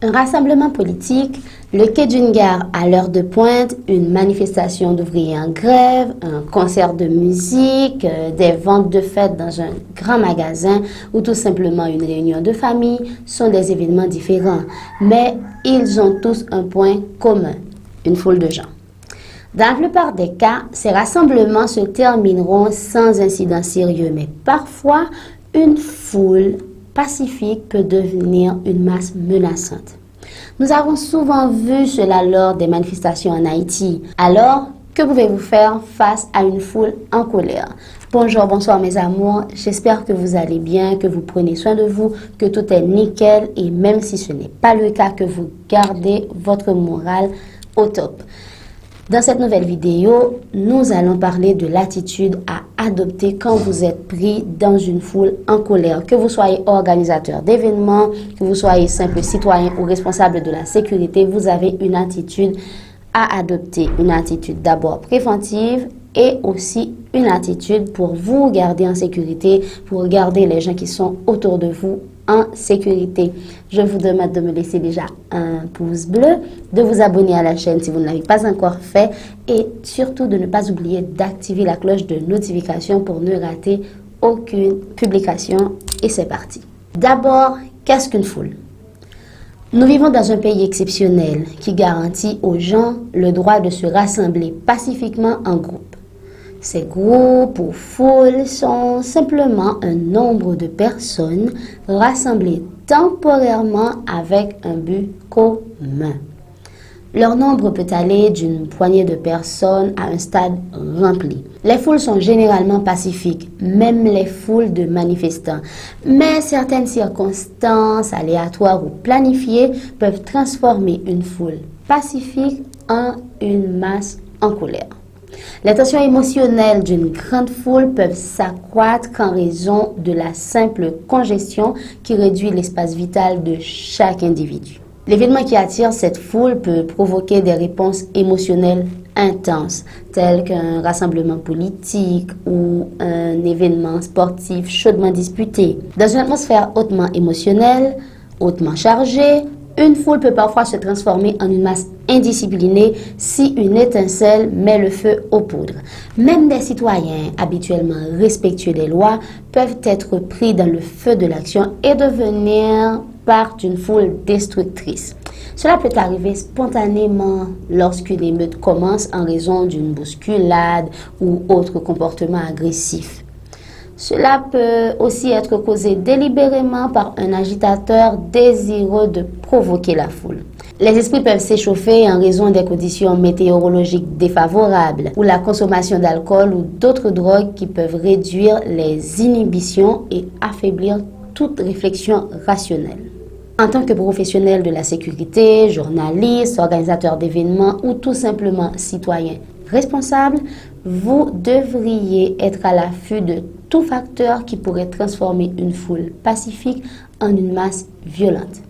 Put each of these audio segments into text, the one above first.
Un rassemblement politique, le quai d'une gare à l'heure de pointe, une manifestation d'ouvriers en grève, un concert de musique, des ventes de fêtes dans un grand magasin ou tout simplement une réunion de famille sont des événements différents, mais ils ont tous un point commun, une foule de gens. Dans la plupart des cas, ces rassemblements se termineront sans incident sérieux, mais parfois, une foule pacifique peut devenir une masse menaçante. Nous avons souvent vu cela lors des manifestations en Haïti. Alors, que pouvez-vous faire face à une foule en colère? Bonjour, bonsoir mes amours, j'espère que vous allez bien, que vous prenez soin de vous, que tout est nickel et même si ce n'est pas le cas, que vous gardez votre morale au top. Dans cette nouvelle vidéo, nous allons parler de l'attitude à adopter quand vous êtes pris dans une foule en colère. Que vous soyez organisateur d'événements, que vous soyez simple citoyen ou responsable de la sécurité, vous avez une attitude à adopter. Une attitude d'abord préventive et aussi une attitude pour vous garder en sécurité, pour garder les gens qui sont autour de vous en sécurité. Je vous demande de me laisser déjà un pouce bleu, de vous abonner à la chaîne si vous ne l'avez pas encore fait et surtout de ne pas oublier d'activer la cloche de notification pour ne rater aucune publication. Et c'est parti. D'abord, qu'est-ce qu'une foule? Nous vivons dans un pays exceptionnel qui garantit aux gens le droit de se rassembler pacifiquement en groupe. Ces groupes ou foules sont simplement un nombre de personnes rassemblées temporairement avec un but commun. Leur nombre peut aller d'une poignée de personnes à un stade rempli. Les foules sont généralement pacifiques, même les foules de manifestants. Mais certaines circonstances aléatoires ou planifiées peuvent transformer une foule pacifique en une masse en colère. Les tensions émotionnelles d'une grande foule peuvent s'accroître en raison de la simple congestion qui réduit l'espace vital de chaque individu. L'événement qui attire cette foule peut provoquer des réponses émotionnelles intenses, telles qu'un rassemblement politique ou un événement sportif chaudement disputé. Dans une atmosphère hautement émotionnelle, hautement chargée, une foule peut parfois se transformer en une masse indisciplinée si une étincelle met le feu aux poudres. Même des citoyens habituellement respectueux des lois peuvent être pris dans le feu de l'action et devenir part d'une foule destructrice. Cela peut arriver spontanément lorsqu'une émeute commence en raison d'une bousculade ou autre comportement agressif. Cela peut aussi être causé délibérément par un agitateur désireux de provoquer la foule. Les esprits peuvent s'échauffer en raison des conditions météorologiques défavorables ou la consommation d'alcool ou d'autres drogues qui peuvent réduire les inhibitions et affaiblir toute réflexion rationnelle. En tant que professionnel de la sécurité, journaliste, organisateur d'événements ou tout simplement citoyen responsable, vous devriez être à l'affût de tout facteur qui pourrait transformer une foule pacifique en une masse violente.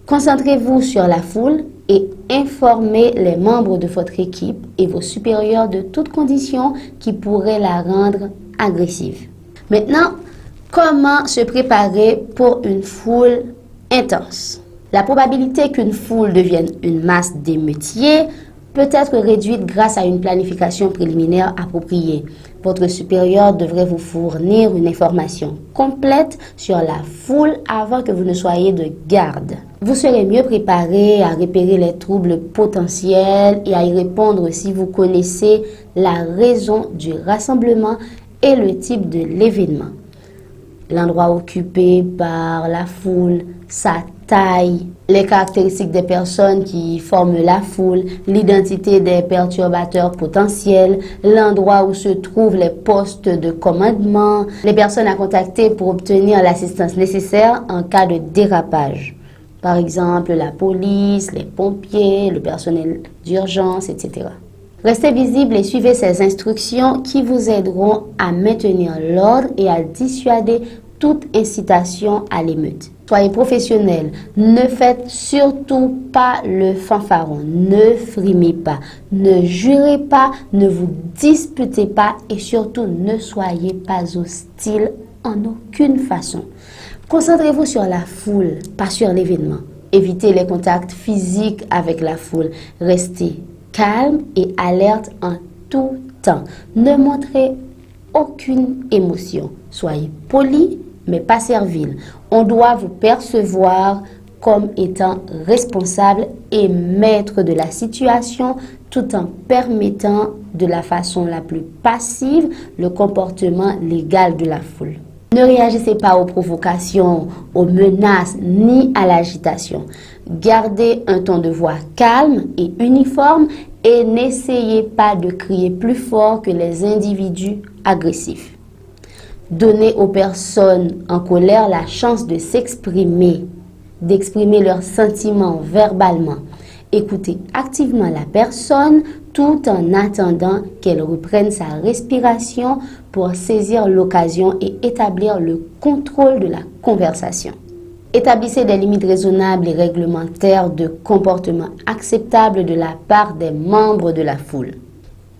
Concentrez-vous sur la foule et informez les membres de votre équipe et vos supérieurs de toute condition qui pourrait la rendre agressive. Maintenant, comment se préparer pour une foule intense? La probabilité qu'une foule devienne une masse d'émeutiers peut être réduite grâce à une planification préliminaire appropriée. Votre supérieur devrait vous fournir une information complète sur la foule avant que vous ne soyez de garde. Vous serez mieux préparé à repérer les troubles potentiels et à y répondre si vous connaissez la raison du rassemblement et le type de l'événement. L'endroit occupé par la foule, sa taille, les caractéristiques des personnes qui forment la foule, l'identité des perturbateurs potentiels, l'endroit où se trouvent les postes de commandement, les personnes à contacter pour obtenir l'assistance nécessaire en cas de dérapage. Par exemple, la police, les pompiers, le personnel d'urgence, etc. Restez visible et suivez ces instructions qui vous aideront à maintenir l'ordre et à dissuader toute incitation à l'émeute. Soyez professionnels, ne faites surtout pas le fanfaron, ne frimez pas, ne jurez pas, ne vous disputez pas et surtout ne soyez pas hostile en aucune façon. Concentrez-vous sur la foule, pas sur l'événement. Évitez les contacts physiques avec la foule. Restez calme et alerte en tout temps. Ne montrez aucune émotion. Soyez poli, mais pas servile. On doit vous percevoir comme étant responsable et maître de la situation tout en permettant de la façon la plus passive le comportement légal de la foule. Ne réagissez pas aux provocations, aux menaces ni à l'agitation. Gardez un ton de voix calme et uniforme et n'essayez pas de crier plus fort que les individus agressifs. Donnez aux personnes en colère la chance de s'exprimer, d'exprimer leurs sentiments verbalement. Écoutez activement la personne tout en attendant qu'elle reprenne sa respiration pour saisir l'occasion et établir le contrôle de la conversation. Établissez des limites raisonnables et réglementaires de comportement acceptable de la part des membres de la foule.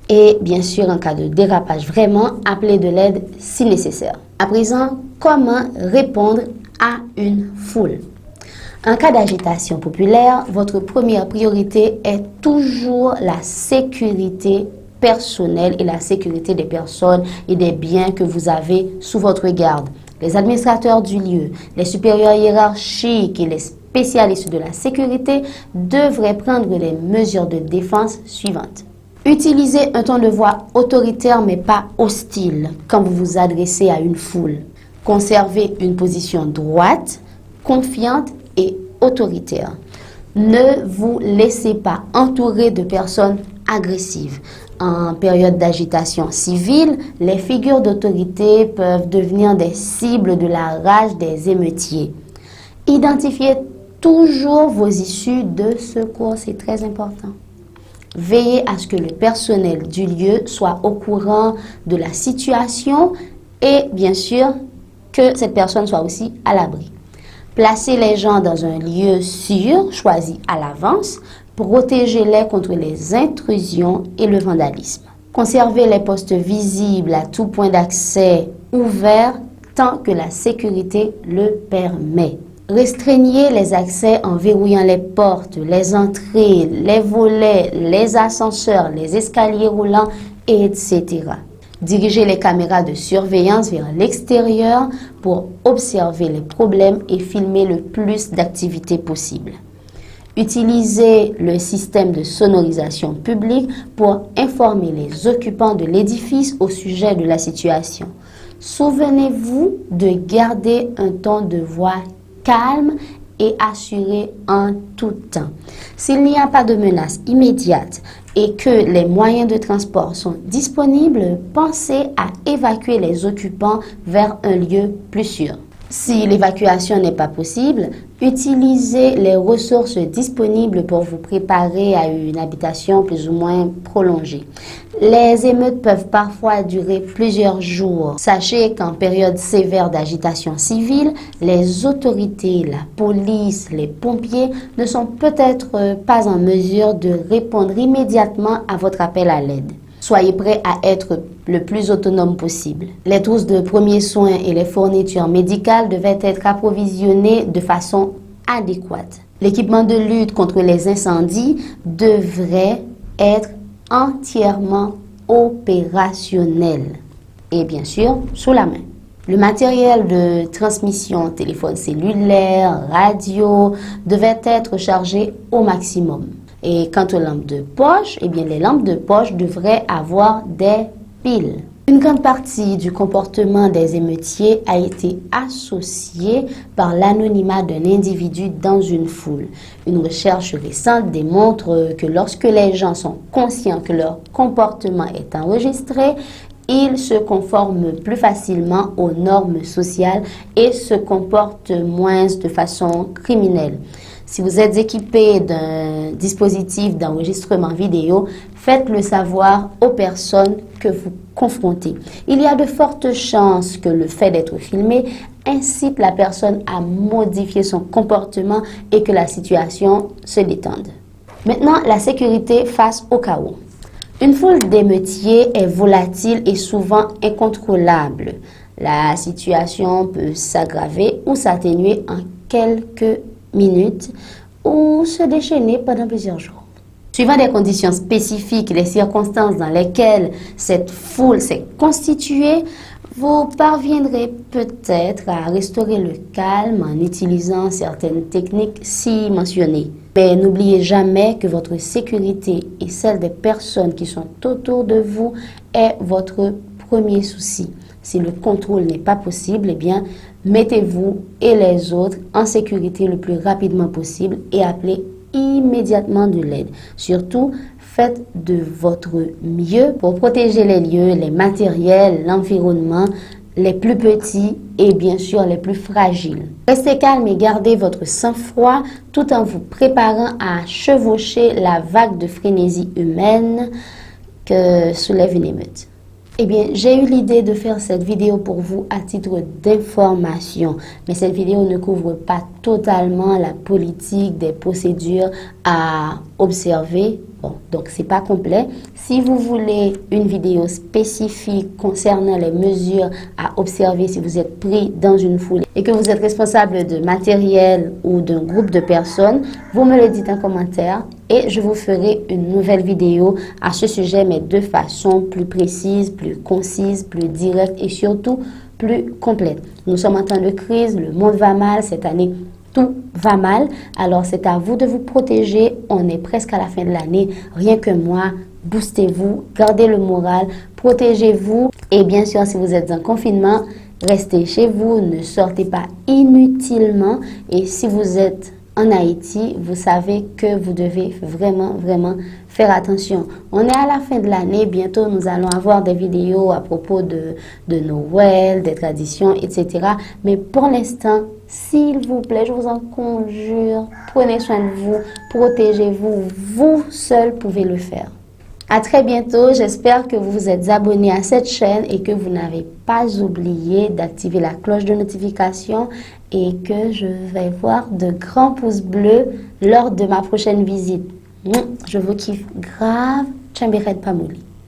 Et bien sûr, en cas de dérapage, vraiment, appelez de l'aide si nécessaire. À présent, comment répondre à une foule? En cas d'agitation populaire, votre première priorité est toujours la sécurité personnelle et la sécurité des personnes et des biens que vous avez sous votre garde. Les administrateurs du lieu, les supérieurs hiérarchiques et les spécialistes de la sécurité devraient prendre les mesures de défense suivantes. Utilisez un ton de voix autoritaire mais pas hostile quand vous vous adressez à une foule. Conservez une position droite, confiante et autoritaire. Ne vous laissez pas entourer de personnes agressives. En période d'agitation civile, les figures d'autorité peuvent devenir des cibles de la rage des émeutiers. Identifiez toujours vos issues de secours, c'est très important. Veillez à ce que le personnel du lieu soit au courant de la situation et bien sûr que cette personne soit aussi à l'abri. Placez les gens dans un lieu sûr, choisi à l'avance. Protégez-les contre les intrusions et le vandalisme. Conservez les postes visibles à tout point d'accès ouverts tant que la sécurité le permet. Restreignez les accès en verrouillant les portes, les entrées, les volets, les ascenseurs, les escaliers roulants, etc. Dirigez les caméras de surveillance vers l'extérieur pour observer les problèmes et filmer le plus d'activités possible. Utilisez le système de sonorisation publique pour informer les occupants de l'édifice au sujet de la situation. Souvenez-vous de garder un ton de voix calme et assuré en tout temps. S'il n'y a pas de menace immédiate et que les moyens de transport sont disponibles, pensez à évacuer les occupants vers un lieu plus sûr. Si l'évacuation n'est pas possible, utilisez les ressources disponibles pour vous préparer à une habitation plus ou moins prolongée. Les émeutes peuvent parfois durer plusieurs jours. Sachez qu'en période sévère d'agitation civile, les autorités, la police, les pompiers ne sont peut-être pas en mesure de répondre immédiatement à votre appel à l'aide. Soyez prêts à être le plus autonome possible. Les trousses de premiers soins et les fournitures médicales devaient être approvisionnées de façon adéquate. L'équipement de lutte contre les incendies devrait être entièrement opérationnel et bien sûr sous la main. Le matériel de transmission, téléphone cellulaire, radio, devait être chargé au maximum. Et quant aux lampes de poche, eh bien, les lampes de poche devraient avoir des piles. Une grande partie du comportement des émeutiers a été associée par l'anonymat d'un individu dans une foule. Une recherche récente démontre que lorsque les gens sont conscients que leur comportement est enregistré, ils se conforment plus facilement aux normes sociales et se comportent moins de façon criminelle. Si vous êtes équipé d'un dispositif d'enregistrement vidéo, faites-le savoir aux personnes que vous confrontez. Il y a de fortes chances que le fait d'être filmé incite la personne à modifier son comportement et que la situation se détende. Maintenant, la sécurité face au chaos. Une foule d'émeutiers est volatile et souvent incontrôlable. La situation peut s'aggraver ou s'atténuer en quelques minutes ou se déchaîner pendant plusieurs jours. Suivant des conditions spécifiques, les circonstances dans lesquelles cette foule s'est constituée, vous parviendrez peut-être à restaurer le calme en utilisant certaines techniques ci mentionnées. Mais n'oubliez jamais que votre sécurité et celle des personnes qui sont autour de vous est votre premier souci. Si le contrôle n'est pas possible, eh bien, mettez-vous et les autres en sécurité le plus rapidement possible et appelez immédiatement de l'aide. Surtout, faites de votre mieux pour protéger les lieux, les matériels, l'environnement, les plus petits et bien sûr les plus fragiles. Restez calme et gardez votre sang-froid tout en vous préparant à chevaucher la vague de frénésie humaine que soulève une émeute. Eh bien, j'ai eu l'idée de faire cette vidéo pour vous à titre d'information, mais cette vidéo ne couvre pas totalement la politique des procédures à observer. Bon, donc c'est pas complet. Si vous voulez une vidéo spécifique concernant les mesures à observer si vous êtes pris dans une foule et que vous êtes responsable de matériel ou d'un groupe de personnes, vous me le dites en commentaire et je vous ferai une nouvelle vidéo à ce sujet, mais de façon plus précise, plus concise, plus directe et surtout plus complète. Nous sommes en temps de crise, le monde va mal cette année. Tout va mal, alors c'est à vous de vous protéger. On est presque à la fin de l'année. Rien que moi, boostez-vous, gardez le moral, protégez-vous. Et bien sûr, si vous êtes en confinement, restez chez vous, ne sortez pas inutilement. Et si vous êtes en Haïti, vous savez que vous devez vraiment faire attention. On est à la fin de l'année, bientôt nous allons avoir des vidéos à propos de Noël, des traditions, etc. Mais pour l'instant, s'il vous plaît, je vous en conjure, prenez soin de vous, protégez-vous, vous seul pouvez le faire. À très bientôt, j'espère que vous vous êtes abonné à cette chaîne et que vous n'avez pas oublié d'activer la cloche de notification et que je vais voir de grands pouces bleus lors de ma prochaine visite. Je vous kiffe grave, Tchamberet Pamouli.